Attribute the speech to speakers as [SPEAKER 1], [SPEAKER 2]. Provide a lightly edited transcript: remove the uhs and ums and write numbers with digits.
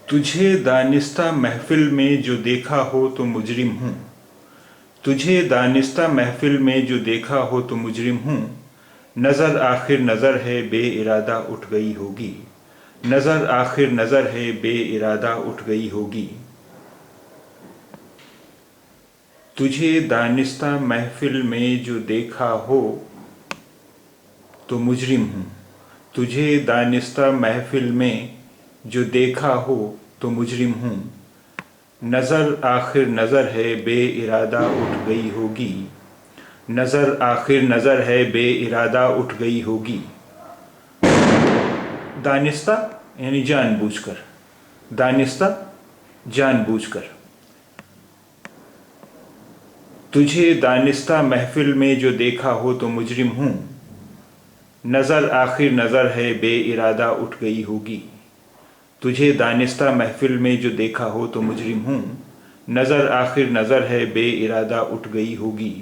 [SPEAKER 1] تجھے دانستہ محفل میں جو دیکھا ہو تو مجرم ہوں، تجھے دانستہ محفل میں جو دیکھا ہو تو مجرم ہوں، نظر آخر نظر ہے بے ارادہ اٹھ گئی ہوگی، نظر آخر نظر ہے بے ارادہ اٹھ گئی ہوگی۔ تجھے دانستہ محفل میں جو دیکھا ہو تو مجرم ہوں، تجھے دانستہ محفل میں جو دیکھا ہو تو مجرم ہوں، نظر آخر نظر ہے بے ارادہ اٹھ گئی ہوگی، نظر آخر نظر ہے بے ارادہ اٹھ گئی ہوگی۔ دانستہ یعنی جان بوجھ کر، دانستہ جان بوجھ کر۔ تجھے دانستہ محفل میں جو دیکھا ہو تو مجرم ہوں، نظر آخر نظر ہے بے ارادہ اٹھ گئی ہوگی۔ تجھے دانستہ محفل میں جو دیکھا ہو تو مجرم ہوں، نظر آخر نظر ہے بے ارادہ اٹھ گئی ہوگی۔